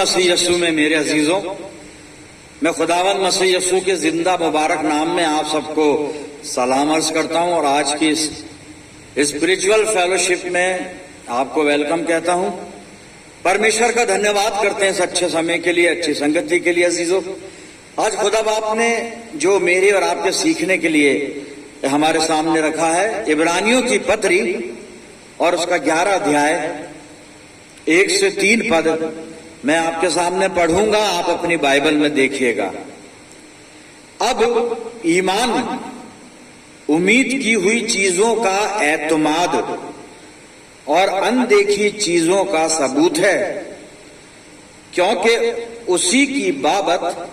मसीह यस्सू में मेरे अजीजों, मैं खुदावंद मसीह यस्सू के जिंदा मुबारक नाम में आप सबको सलाम अर्ज करता हूं और आज की इस स्पिरिचुअल फेलोशिप में आपको वेलकम कहता हूं। परमेश्वर का धन्यवाद करते हैं इस अच्छे समय के लिए, अच्छी संगति के लिए। अजीजों, आज खुदा बाप ने जो मेरे और आपके सीखने के लिए हमारे सामने रखा है, इब्रानियों की पत्री और उसका 11 अध्याय 1 से 3 पद मैं आपके सामने पढ़ूंगा, आप अपनी बाइबल में देखिएगा। अब ईमान उम्मीद की हुई चीजों का एतमाद और अनदेखी चीजों का सबूत है, क्योंकि उसी की बाबत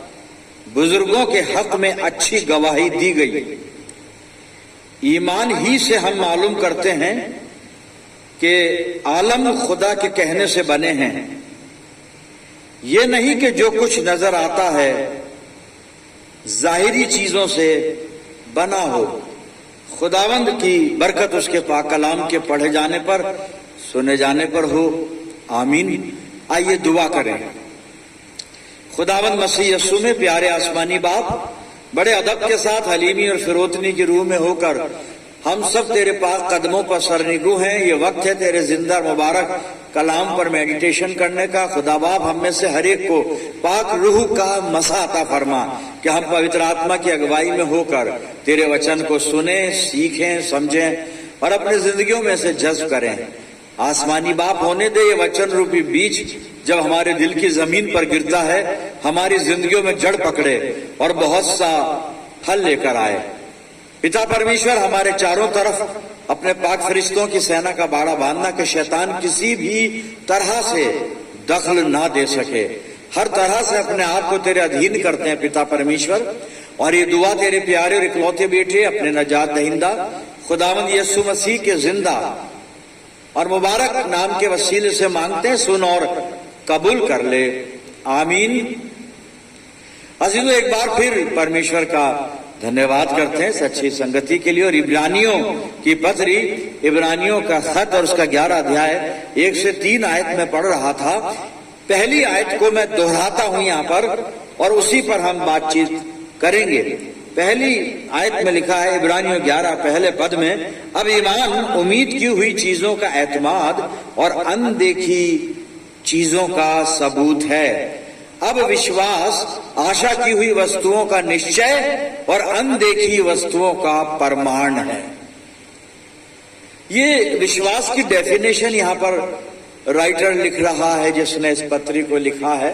बुजुर्गों के हक में अच्छी गवाही दी गई। ईमान ही से हम मालूम करते हैं कि आलम खुदा के कहने से बने हैं। ये नहीं कि जो कुछ नजर आता है जाहिरी चीजों से बना हो। खुदावंद की बरकत उसके पाक कलाम के पढ़े जाने पर, सुने जाने पर हो। आमीन। आइए दुआ करें। खुदावंद मसीह यस्सू में प्यारे आसमानी बाप, बड़े अदब के साथ हलीमी और फिरोतनी की रूह में होकर हम सब तेरे पाक कदमों पर सरनिगू हैं। ये वक्त है तेरे जिंदा मुबारक कलाम पर मेडिटेशन करने का। खुदा बाप, हम में से हर एक को पाक रूह का मसा अता फरमा कि हम पवित्र आत्मा की अगुवाई में होकर तेरे वचन को सुने, सीखें, समझें और अपने जिंदगियों में से जज्ब करें। आसमानी बाप, होने दे ये वचन रूपी बीज जब हमारे दिल की जमीन पर गिरता है, हमारी जिंदगियों में जड़ पकड़े और बहुत सा फल लेकर आए। पिता परमेश्वर, हमारे चारों तरफ अपने पाक फरिश्तों की सेना का बाड़ा बांधना कि शैतान किसी भी तरह से दखल ना दे सके। हर तरह से अपने आप को तेरे अधीन करते हैं पिता परमेश्वर, और ये दुआ तेरे प्यारे और इकलौते बेटे अपने नजात दहिंदा खुदावंद यीशु मसीह के जिंदा और मुबारक नाम के वसीले से मांगते हैं। सुन और कबूल कर ले। आमीन। अजीजों, एक बार फिर परमेश्वर का धन्यवाद करते हैं सच्ची संगति के लिए। और इब्रानियों की पत्री, इब्रानियों का खत और उसका 11 अध्याय 1 से 3 आयत में पढ़ रहा था। पहली आयत को मैं दोहराता हूं यहां पर और उसी पर हम बातचीत करेंगे। पहली आयत में लिखा है, इब्रानियों 11 पहले पद में, अब ईमान उम्मीद की हुई चीजों का एतमाद और अनदेखी चीजों का सबूत है। अब विश्वास आशा की हुई वस्तुओं का निश्चय और अनदेखी वस्तुओं का प्रमाण है। ये विश्वास की डेफिनेशन यहां पर राइटर लिख रहा है जिसने इस पत्री को लिखा है,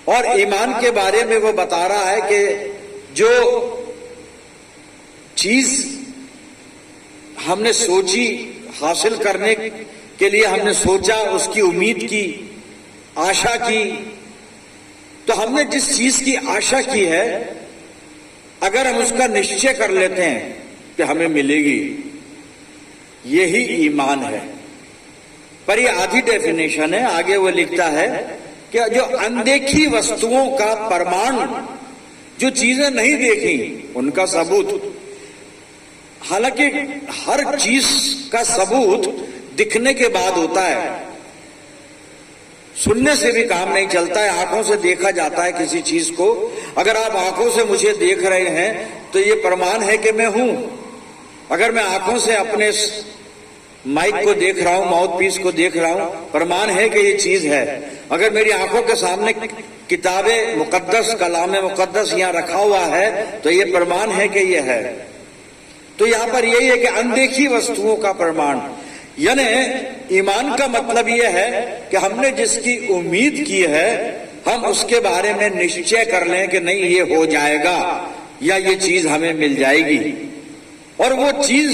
और ईमान के बारे में वो बता रहा है कि जो चीज हमने सोची, हासिल करने के लिए हमने सोचा, उसकी उम्मीद की, आशा की, तो हमने जिस चीज की आशा की है, अगर हम उसका निश्चय कर लेते हैं कि हमें मिलेगी, यही ईमान है। पर ये आधी डेफिनेशन है। आगे वो लिखता है कि जो अनदेखी वस्तुओं का प्रमाण, जो चीजें नहीं देखी उनका सबूत। हालांकि हर चीज का सबूत दिखने के बाद होता है, सुनने से भी काम नहीं चलता है। आंखों से देखा जाता है किसी चीज को। अगर आप आंखों से मुझे देख रहे हैं तो ये प्रमाण है कि मैं हूं। अगर मैं आंखों से अपने माइक को देख रहा हूं, माउथ पीस को देख रहा हूं, प्रमाण है कि ये चीज है। अगर मेरी आंखों के सामने किताबे मुकद्दस, कलाम मुकद्दस यहां रखा हुआ है तो ये प्रमाण है कि ये है। तो यहां पर यही है कि अनदेखी वस्तुओं का प्रमाण, यानी ईमान का मतलब यह है कि हमने जिसकी उम्मीद की है, हम उसके बारे में निश्चय कर लें कि नहीं, ये हो जाएगा या ये चीज हमें मिल जाएगी। और वो चीज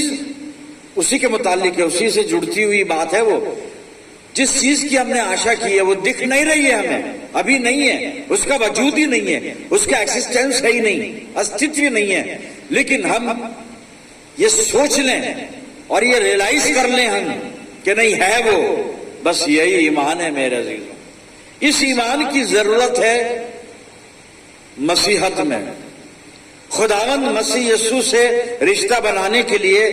उसी के मुतालिक है, उसी से जुड़ती हुई बात है। वो जिस चीज की हमने आशा की है वो दिख नहीं रही है, हमें अभी नहीं है, उसका वजूद ही नहीं है, उसका एक्सिस्टेंस है ही नहीं, अस्तित्व नहीं है, लेकिन हम ये सोच लें और ये रियलाइज कर लें हम कि नहीं है वो, बस यही ईमान है मेरे अजीजों। इस ईमान की जरूरत है मसीहत में। खुदावंद मसीह यीशु से रिश्ता बनाने के लिए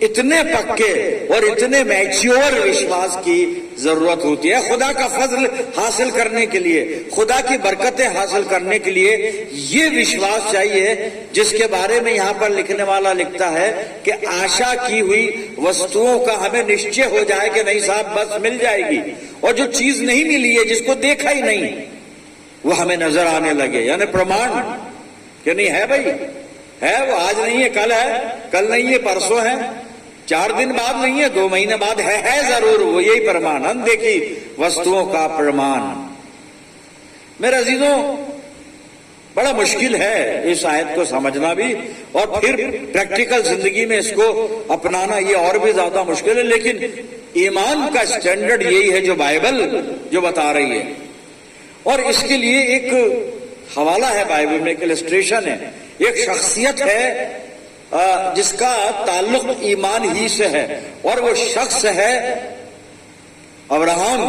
इतने पक्के और इतने मैच्योर विश्वास की जरूरत होती है। खुदा का फजल हासिल करने के लिए, खुदा की बरकतें हासिल करने के लिए ये विश्वास चाहिए, जिसके बारे में यहाँ पर लिखने वाला लिखता है कि आशा की हुई वस्तुओं का हमें निश्चय हो जाए कि नहीं साहब बस मिल जाएगी, और जो चीज नहीं मिली है, जिसको देखा ही नहीं, वो हमें नजर आने लगे, यानी प्रमाण कि नहीं है भाई, है वो, आज नहीं है कल है, कल नहीं है परसों है, 4 दिन बाद नहीं है, 2 महीने बाद है जरूर, वो यही प्रमाण, अनदेखी वस्तुओं का प्रमाण। मेरे अजीजों, बड़ा मुश्किल है इस आयत को समझना भी, और फिर प्रैक्टिकल जिंदगी में इसको अपनाना ये और भी ज्यादा मुश्किल है। लेकिन ईमान का स्टैंडर्ड यही है जो बाइबल जो बता रही है, और इसके लिए एक हवाला है बाइबल में, एक इलस्ट्रेशन है, एक शख्सियत है जिसका ताल्लुक ईमान ही से है, और वो शख्स है अब्राहम।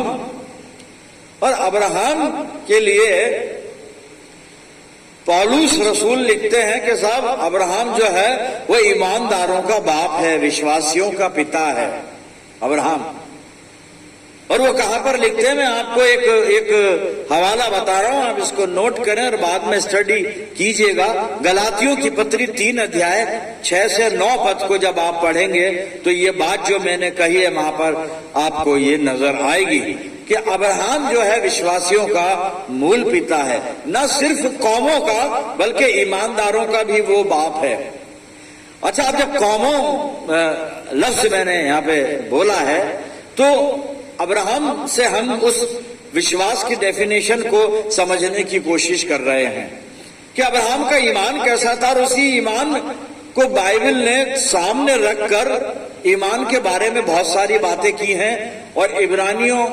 और अब्राहम के लिए पौलुस रसूल लिखते हैं कि साहब अब्राहम जो है वो ईमानदारों का बाप है, विश्वासियों का पिता है अब्राहम। और वो कहां पर लिखते हैं, मैं आपको एक हवाला बता रहा हूं, आप इसको नोट करें और बाद में स्टडी कीजिएगा। गलातियों की पत्री 3 अध्याय 6 से 9 पद को जब आप पढ़ेंगे तो ये बात जो मैंने कही है वहां पर आपको ये नजर आएगी कि अब्राहम जो है विश्वासियों का मूल पिता है, न सिर्फ कौमों का बल्कि ईमानदारों का भी वो बाप है। अच्छा, अब जब कौमों लफ्ज मैंने यहाँ पे बोला है तो अब्राहम से हम उस विश्वास की डेफिनेशन को समझने की कोशिश कर रहे हैं कि अब्राहम का ईमान कैसा था, और उसी ईमान को बाइबल ने सामने रखकर ईमान के बारे में बहुत सारी बातें की हैं। और इब्रानियों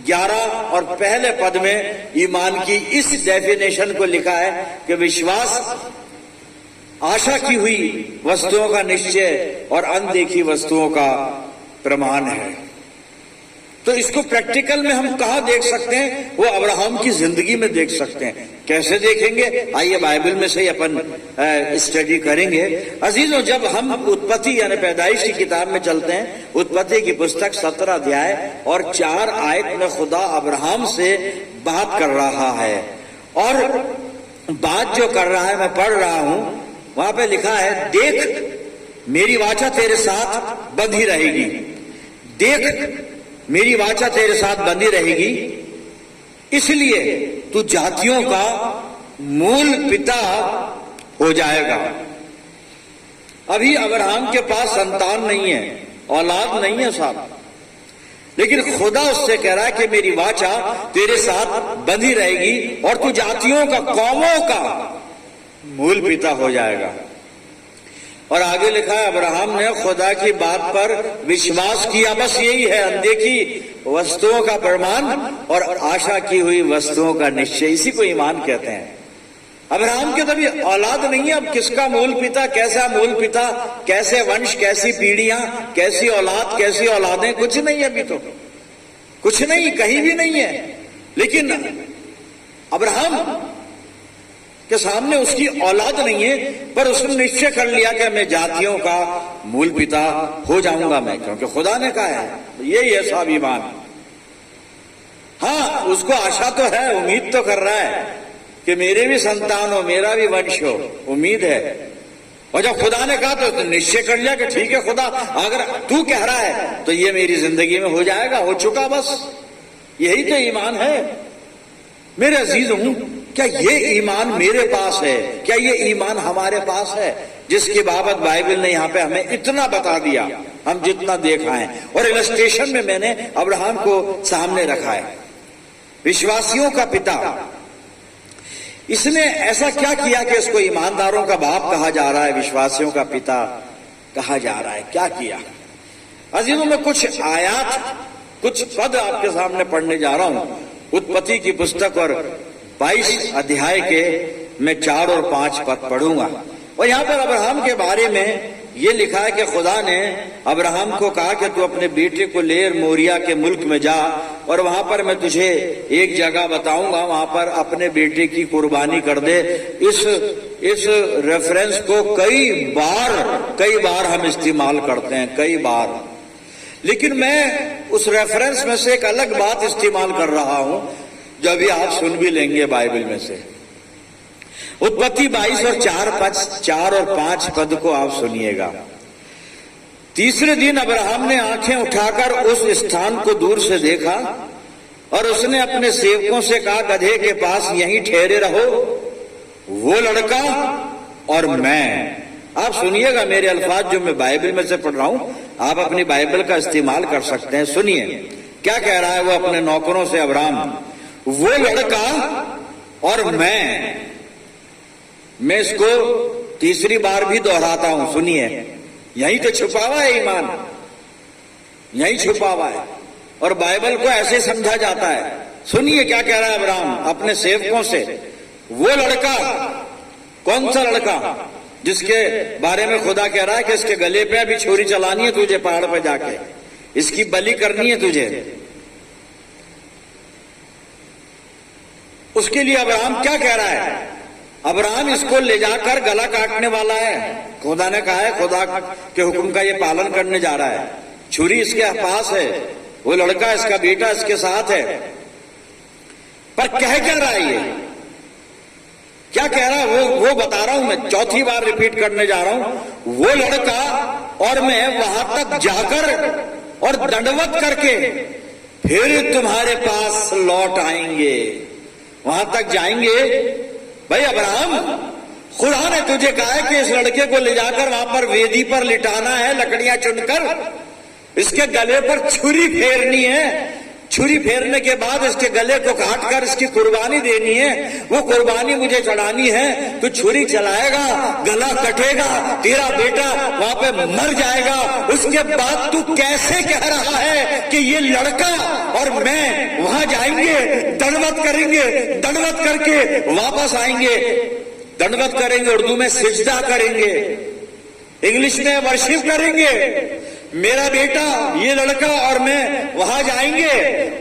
11 और पहले पद में ईमान की इस डेफिनेशन को लिखा है कि विश्वास आशा की हुई वस्तुओं का निश्चय और अनदेखी वस्तुओं का प्रमाण है। तो इसको प्रैक्टिकल में हम कहां देख सकते हैं, वो अब्राहम की जिंदगी में देख सकते हैं। कैसे देखेंगे, आइए बाइबल में से ही अपन स्टडी करेंगे। अजीजों, जब हम उत्पत्ति यानी पैदाइश की किताब में चलते हैं, उत्पत्ति की पुस्तक 17 अध्याय और 4 आयत में खुदा अब्राहम से बात कर रहा है, और बात जो कर रहा है मैं पढ़ रहा हूं, वहां पे लिखा है, देख मेरी वाचा तेरे साथ बंधी रहेगी, देख मेरी वाचा तेरे साथ बंधी रहेगी, इसलिए तू जातियों का मूल पिता हो जाएगा। अभी अब्राहम के पास संतान नहीं है, औलाद नहीं है साहब, लेकिन खुदा उससे कह रहा है कि मेरी वाचा तेरे साथ बंधी रहेगी और तू जातियों का, कौमों का मूल पिता हो जाएगा। और आगे लिखा है, अब्राहम ने खुदा की बात पर विश्वास किया, बस यही है, अनदेखी वस्तुओं का प्रमाण और आशा की हुई वस्तुओं का निश्चय, इसी को ईमान कहते हैं। अब्राहम के तभी औलाद नहीं है, अब किसका मूल पिता, कैसा मूल पिता, कैसे वंश, कैसी पीढ़ियां, कैसी औलाद, कैसी औलादें, कुछ नहीं है, अभी तो कुछ नहीं, कहीं भी नहीं है। लेकिन अब्राहम के सामने उसकी औलाद नहीं है, पर उसने निश्चय कर लिया कि मैं जातियों का मूल पिता हो जाऊंगा मैं, क्योंकि खुदा ने कहा है। यही है साहब ईमान। हाँ, उसको आशा तो है, उम्मीद तो कर रहा है कि मेरे भी संतान हो, मेरा भी वंश हो, उम्मीद है। और जब खुदा ने कहा तो निश्चय कर लिया कि ठीक है खुदा, अगर तू कह रहा है तो ये मेरी जिंदगी में हो जाएगा, हो चुका, बस यही तो ईमान है। मेरे अजीजों, क्या ये ईमान मेरे पास है, क्या ये ईमान हमारे पास है, जिसकी बाबत बाइबल ने यहाँ पे हमें इतना बता दिया, हम जितना देख आए। और इलस्ट्रेशन में मैंने अब्राहम को सामने रखा है, विश्वासियों का पिता। इसने ऐसा क्या किया कि इसको ईमानदारों का बाप कहा जा रहा है, विश्वासियों का पिता कहा जा रहा है, क्या किया? अजीजों, में कुछ आयात, कुछ पद आपके सामने पढ़ने जा रहा हूं, उत्पत्ति की पुस्तक और 22 अध्याय के मैं 4 और 5 पद पढ़ूंगा। और यहां पर अब्राहम के बारे में ये लिखा है कि खुदा ने अब्राहम को कहा कि तू अपने बेटे को ले मोरिया के मुल्क में जा, और वहां पर मैं तुझे एक जगह बताऊंगा, वहां पर अपने बेटे की कुर्बानी कर दे। इस इस रेफरेंस को कई बार हम इस्तेमाल करते हैं, कई बार। लेकिन मैं उस रेफरेंस में से एक अलग बात इस्तेमाल कर रहा हूं, जो अभी आप सुन भी लेंगे बाइबल में से। उत्पत्ति 22 और 4 और 5 पद को आप सुनिएगा। तीसरे दिन अब्राहम ने आंखें उठाकर उस स्थान को दूर से देखा और उसने अपने सेवकों से कहा, गधे के पास यहीं ठहरे रहो, वो लड़का और मैं। आप सुनिएगा मेरे अल्फाज जो मैं बाइबल में से पढ़ रहा हूं, आप अपनी बाइबल का इस्तेमाल कर सकते हैं। सुनिए क्या कह रहा है वो अपने नौकरों से अब्राहम, वो लड़का और मैं इसको तीसरी बार भी दोहराता हूं, सुनिए। यही तो छुपा हुआ है ईमान, यही छुपा हुआ है, और बाइबल को ऐसे समझा जाता है। सुनिए क्या कह रहा है अब्राहम अपने सेवकों से, वो लड़का, कौन सा लड़का जिसके बारे में खुदा कह रहा है कि इसके गले पे अभी छुरी चलानी है तुझे, पहाड़ पे जाके इसकी बलि करनी है तुझे। उसके लिए अब्राहम क्या कह रहा है, अब्राहम इसको ले जाकर गला काटने वाला है। खुदा ने कहा है, खुदा के हुक्म का ये पालन करने जा रहा है। छुरी इसके पास है, वो लड़का इसका बेटा इसके साथ है, पर कह क्या रहा है, ये क्या कह रहा है वो बता रहा हूं मैं, चौथी बार रिपीट करने जा रहा हूं। वो लड़का और मैं वहां तक जाकर और दंडवत करके फिर तुम्हारे पास लौट आएंगे, वहां तक जाएंगे। भाई अब्राहम, खुदा ने तुझे कहा है कि इस लड़के को ले जाकर वहां पर वेदी पर लिटाना है, लकड़ियां चुनकर इसके गले पर छुरी फेरनी है, छुरी फेरने के बाद इसके गले को काटकर इसकी कुर्बानी देनी है, वो कुर्बानी मुझे चढ़ानी है। तो छुरी चलाएगा, गला कटेगा, तेरा बेटा वहां पे मर जाएगा। उसके बाद तू कैसे कह रहा है कि ये लड़का और मैं वहां जाएंगे, दंडवत करेंगे, दंडवत करके वापस आएंगे। दंडवत करेंगे उर्दू में सिजदा करेंगे, इंग्लिश में वर्शिप करेंगे। मेरा बेटा, ये लड़का और मैं वहां जाएंगे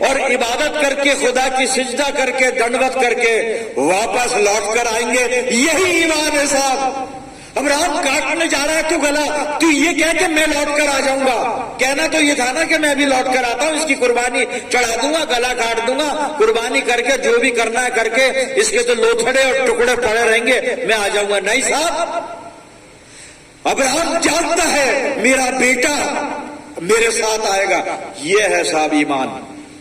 और इबादत करके, खुदा की सिजदा करके, दंडवत करके वापस लौट कर आएंगे। यही ईमान है साहब। अब्राहम काटने जा रहा है तो गला, तू ये कह के मैं लौट कर आ जाऊंगा। कहना तो ये था ना कि मैं अभी लौट कर आता हूं, इसकी कुर्बानी चढ़ा दूंगा, गला काट दूंगा, कुर्बानी करके जो भी करना है करके इसके तो लोथड़े और टुकड़े पड़े रहेंगे, मैं आ जाऊंगा। नहीं साहब, अब्राहम जानता है मेरा बेटा मेरे साथ आएगा। यह है साहब ईमान,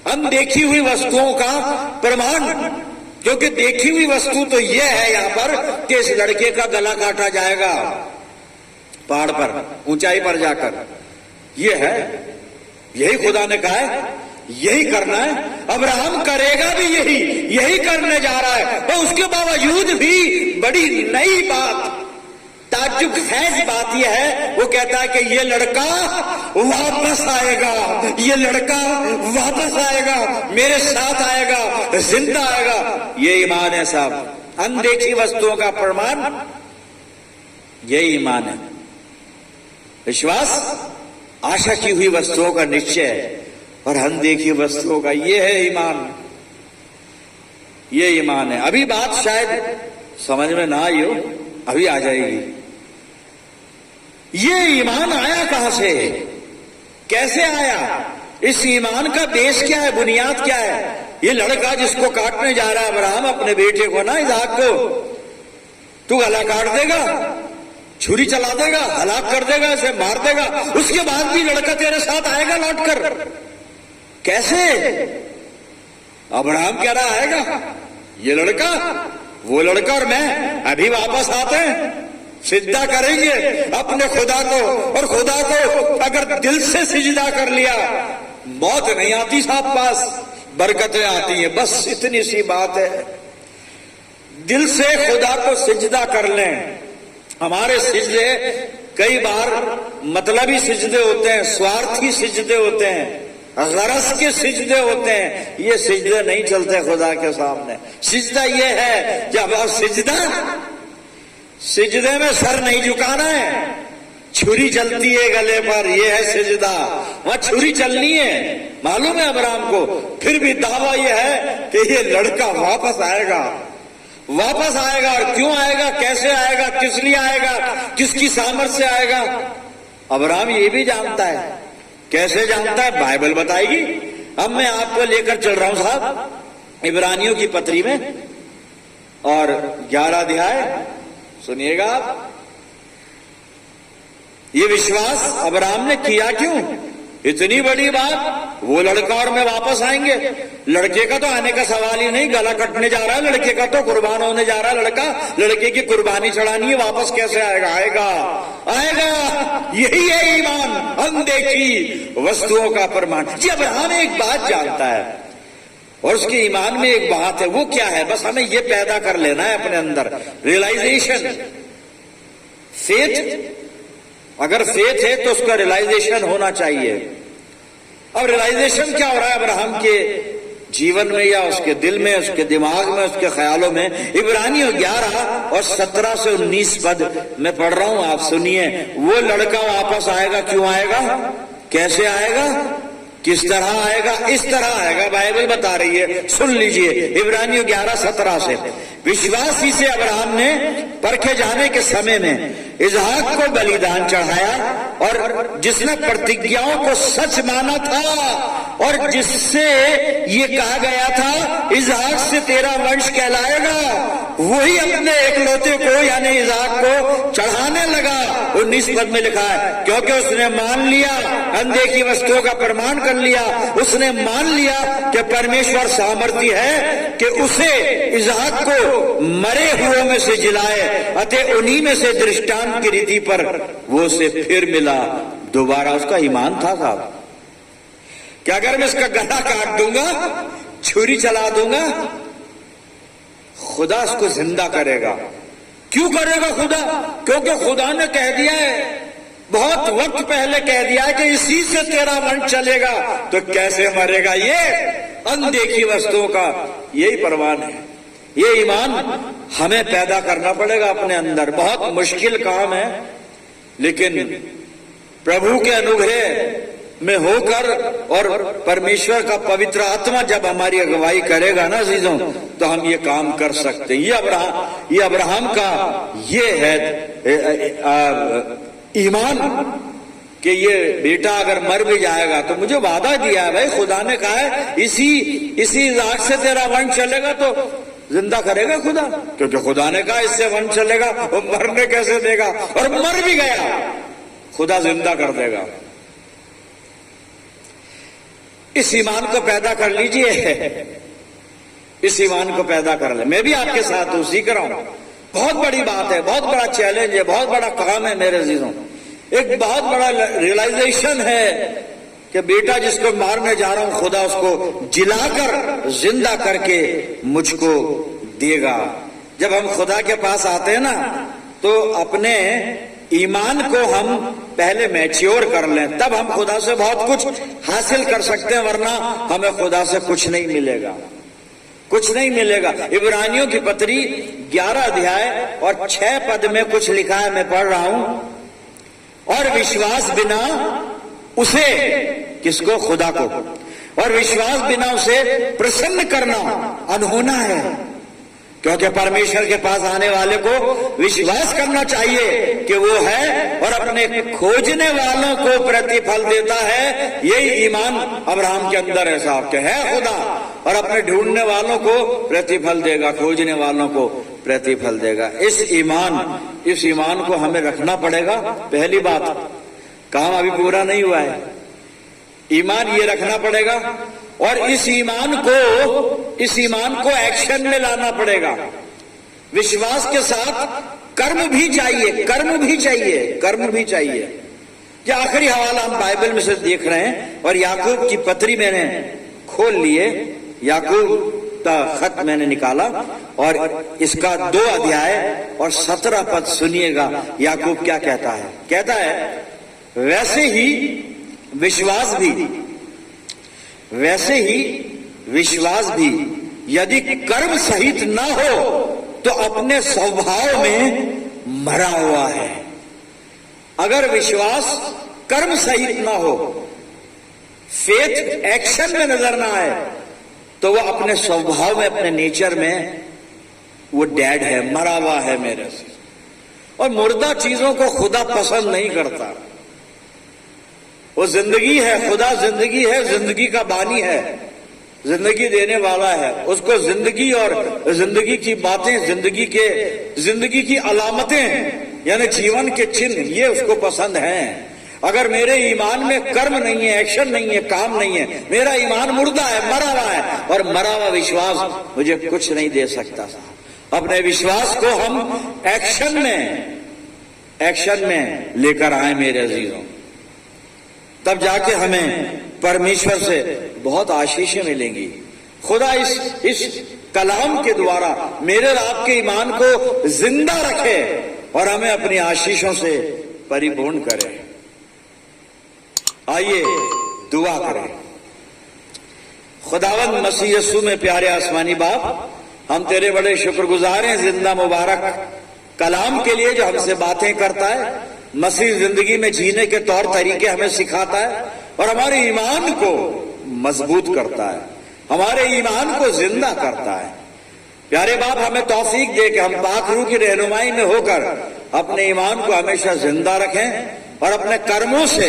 अनदेखी हुई वस्तुओं का प्रमाण। क्योंकि देखी हुई वस्तु तो यह है यहां पर कि इस लड़के का गला काटा जाएगा पहाड़ पर, ऊंचाई पर जाकर। यह है, यही खुदा ने कहा है, यही करना है। अब्राहम करेगा भी यही करने जा रहा है। और उसके बावजूद भी बड़ी नई बात, ताज्जुब खैज बात यह है, वो कहता है कि ये लड़का वापस आएगा, ये लड़का वापस आएगा, मेरे साथ आएगा, जिंदा आएगा। ये ईमान है साहब, अनदेखी वस्तुओं का प्रमाण, यही ईमान है। विश्वास आशा की हुई वस्तुओं का निश्चय है, और अनदेखी वस्तुओं का ये है ईमान, ये ईमान है। अभी बात शायद समझ में ना आई हो, अभी आ जाएगी। ये ईमान आया कहां से, कैसे आया, इस ईमान का बेस क्या है, बुनियाद क्या है। ये लड़का जिसको काटने जा रहा है अब्राहम अपने बेटे को ना, इसहाक को, तू गला काट देगा, छुरी चला देगा, हलाक कर देगा, इसे मार देगा, उसके बाद भी लड़का तेरे साथ आएगा लौट कर। कैसे? अब्राहम कह रहा आएगा, ये लड़का, वो लड़का और मैं अभी वापस आते हैं, सिजदा करेंगे अपने खुदा को। और खुदा को अगर दिल से सिजदा कर लिया, मौत नहीं आती साहब पास, बरकतें आती हैं। बस इतनी सी बात है, दिल से खुदा को सिजदा कर लें। हमारे सिजदे कई बार मतलबी सिजदे होते हैं, स्वार्थी सिजदे होते हैं, गरज के सिजदे होते हैं। ये सिजदे नहीं चलते खुदा के सामने। सिजदा ये है जब आप सिजदे में सर नहीं झुकाना है, छुरी चलती है गले पर, यह है सिजदा। वहां छुरी चलनी है, मालूम है अब्राहम को। फिर भी दावा यह है कि ये लड़का वापस आएगा, वापस आएगा, और क्यों आएगा, कैसे आएगा, किस लिए आएगा, किसकी सामर्थ्य से आएगा, अब्राहम ये भी जानता है। कैसे जानता है, बाइबल बताएगी। अब मैं आपको लेकर चल रहा हूं साहब इब्रानियों की पत्री में, और 11 अध्याय सुनिएगा आप। ये विश्वास अब्राहम ने किया क्यों, इतनी बड़ी बात, वो लड़का और मैं वापस आएंगे। लड़के का तो आने का सवाल ही नहीं, गला कटने जा रहा है लड़के का, तो कुर्बान होने जा रहा है लड़का, लड़के की कुर्बानी चढ़ानी है, वापस कैसे आएगा, आएगा आएगा। यही है ईमान, अनदेखी वस्तुओं का प्रमाण। जी अब्राहम एक बात जानता है, और उसके ईमान में एक बात है, वो क्या है, बस हमें ये पैदा कर लेना है अपने अंदर, रियलाइजेशन। फेथ, अगर फेथ है तो उसका रियलाइजेशन होना चाहिए। अब रियलाइजेशन क्या हो रहा है अब्राहम के जीवन में, या उसके दिल में, उसके दिमाग में, उसके ख्यालों में। इब्रानियों 11 और 17 से 19 पद मैं पढ़ रहा हूं, आप सुनिए। वो लड़का वापस आएगा, क्यों आएगा, कैसे आएगा, किस तरह आएगा, इस तरह आएगा, बाइबल बता रही है, सुन लीजिए। इब्रानियों 11:17 से, विश्वास ही से अब्राहम ने परखे जाने के समय में इसहाक को बलिदान चढ़ाया, और जिसने प्रतिज्ञाओं को सच माना था, और जिससे ये कहा गया था इसहाक से तेरा वंश कहलाएगा, वही अपने एकलौते को यानी इसहाक को चढ़ाने लगा। 19 पद में लिखा है, क्योंकि उसने मान लिया, अनदेखी वस्तुओं का प्रमाण कर लिया, उसने मान लिया कि परमेश्वर सामर्थी है कि उसे इसहाक को मरे हुओं में से जिलाए, अतः उन्हीं में से दृष्टांत की रीति पर वो उसे फिर मिला दोबारा। उसका ईमान था साहब कि अगर मैं इसका गला काट दूंगा, छुरी चला दूंगा, खुदा उसको जिंदा करेगा। क्यों करेगा खुदा, क्योंकि खुदा ने कह दिया है, बहुत वक्त पहले कह दिया है कि इसी से तेरा वंश चलेगा। तो कैसे मरेगा, ये अनदेखी वस्तुओं का यही प्रमाण है। ये ईमान हमें पैदा करना पड़ेगा अपने अंदर। बहुत मुश्किल काम है, लेकिन प्रभु के अनुग्रह में होकर और परमेश्वर का पवित्र आत्मा जब हमारी अगुवाई करेगा ना अजीजों, तो हम ये काम कर सकते हैं। ये अब्राहम का ये है ईमान कि ये बेटा अगर मर भी जाएगा तो मुझे वादा दिया है भाई, खुदा ने कहा है इसी इसहाक से तेरा वंश चलेगा, तो जिंदा करेगा खुदा, क्योंकि खुदा ने कहा इससे वंश चलेगा। वो मरने कैसे देगा, और मर भी गया, खुदा जिंदा कर देगा। इस ईमान को पैदा कर लीजिए, इस ईमान को पैदा कर ले। मैं भी आपके साथ हूं, सीख रहा हूं। बहुत बड़ी बात है, बहुत बड़ा चैलेंज है, बहुत बड़ा काम है मेरे अजीजों। एक बहुत बड़ा रियलाइजेशन है कि बेटा जिसको मारने जा रहा हूं, खुदा उसको जिलाकर जिंदा करके मुझको देगा। जब हम खुदा के पास आते हैं ना, तो अपने ईमान को हम पहले मैच्योर कर लें, तब हम खुदा से बहुत कुछ हासिल कर सकते हैं, वरना हमें खुदा से कुछ नहीं मिलेगा, कुछ नहीं मिलेगा। इब्रानियों की पत्री 11 अध्याय और 6 पद में कुछ लिखा है, मैं पढ़ रहा हूं। और विश्वास बिना उसे, किसको, खुदा को, और विश्वास बिना उसे प्रसन्न करना अनहोना है, क्योंकि परमेश्वर के पास आने वाले को विश्वास करना चाहिए कि वो है, और अपने खोजने वालों को प्रतिफल देता है। यही ईमान अब्राहम के अंदर है साहब, के है खुदा, और अपने ढूंढने वालों को प्रतिफल देगा, खोजने वालों को प्रतिफल देगा। इस ईमान को हमें रखना पड़ेगा। पहली बात, काम अभी पूरा नहीं हुआ है, ईमान ये रखना पड़ेगा, और इस ईमान को एक्शन में लाना पड़ेगा। विश्वास के साथ कर्म भी चाहिए, कर्म भी चाहिए, कर्म भी चाहिए। ये आखिरी हवाला हम बाइबल में से देख रहे हैं, और याकूब की पत्री मैंने खोल लिए, याकूब का खत मैंने निकाला, और इसका 2 अध्याय और 17 पद सुनिएगा। याकूब क्या कहता है, कहता है वैसे ही विश्वास भी यदि कर्म सहित न हो तो अपने स्वभाव में मरा हुआ है। अगर विश्वास कर्म सहित ना हो, फेथ एक्शन में नजर ना आए, तो वह अपने स्वभाव में, अपने नेचर में वो डेड है, मरा हुआ है मेरे से। और मुर्दा चीजों को खुदा पसंद नहीं करता। वो जिंदगी है, खुदा जिंदगी है, जिंदगी का बानी है, जिंदगी देने वाला है। उसको जिंदगी और जिंदगी की बातें, जिंदगी की अलामतें यानी जीवन के चिन्ह, ये उसको पसंद हैं। अगर मेरे ईमान में कर्म नहीं है, एक्शन नहीं है, काम नहीं है, मेरा ईमान मुर्दा है, मरा हुआ है। और मरा हुआ विश्वास मुझे कुछ नहीं दे सकता साहब। अपने विश्वास को हम एक्शन में लेकर आए मेरे अजीजों, तब जाके हमें परमेश्वर से बहुत आशीषें मिलेंगी। खुदा इस कलाम के द्वारा मेरे और आपके ईमान को जिंदा रखे और हमें अपनी आशीषों से परिपूर्ण करे। आइए दुआ करें। खुदावंद मसीह यीशु में प्यारे आसमानी बाप, हम तेरे बड़े शुक्रगुजार हैं जिंदा मुबारक कलाम के लिए जो हमसे बातें करता है, मसीह जिंदगी में जीने के तौर तरीके हमें सिखाता है और हमारे ईमान को मजबूत करता है, हमारे ईमान को जिंदा करता है। प्यारे बाप, हमें तौफीक दे कि हम पाक रूह की रहनुमाई में होकर अपने ईमान को हमेशा जिंदा रखें और अपने कर्मों से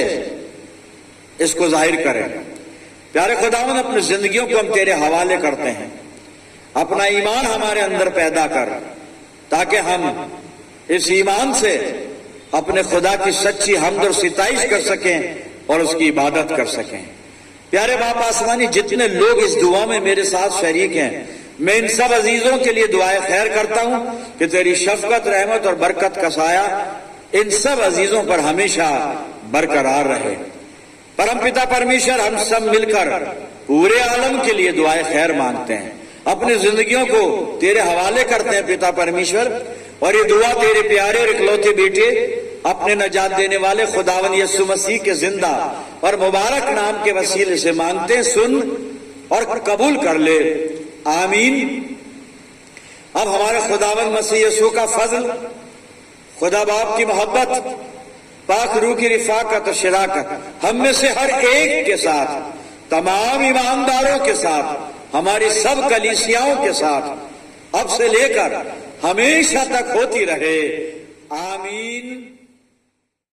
इसको जाहिर करें। प्यारे खुदावंद, अपनी जिंदगियों को हम तेरे हवाले करते हैं। अपना ईमान हमारे अंदर पैदा कर, ताकि हम इस ईमान से अपने खुदा की सच्ची हम्द और सिताइश कर सकें और उसकी इबादत कर सकें। प्यारे बाप आसमानी, जितने लोग इस दुआ में मेरे साथ शरीक हैं, मैं इन सब अजीजों के लिए दुआए खैर करता हूं कि तेरी शफकत, रहमत और बरकत का साया इन सब अजीजों पर हमेशा बरकरार रहे। परमपिता परमेश्वर, हम सब मिलकर पूरे आलम के लिए दुआए खैर मांगते हैं, अपनी जिंदगियों को तेरे हवाले करते हैं पिता परमेश्वर, और ये दुआ तेरे प्यारे और इकलौते बेटे अपने नजात देने वाले खुदावन यीशु मसीह के जिंदा और मुबारक नाम के वसीले से मांगते हैं। सुन और कबूल कर ले, आमीन। अब हमारे खुदावन मसीह यीशु का फजल, खुदा बाप की मोहब्बत, पाक रूह की रिफाकत और शराकत हम में से हर एक के साथ, तमाम ईमानदारों के साथ, हमारी सब कलीसियाओं के साथ अब से लेकर हमेशा तक होती रहे, आमीन।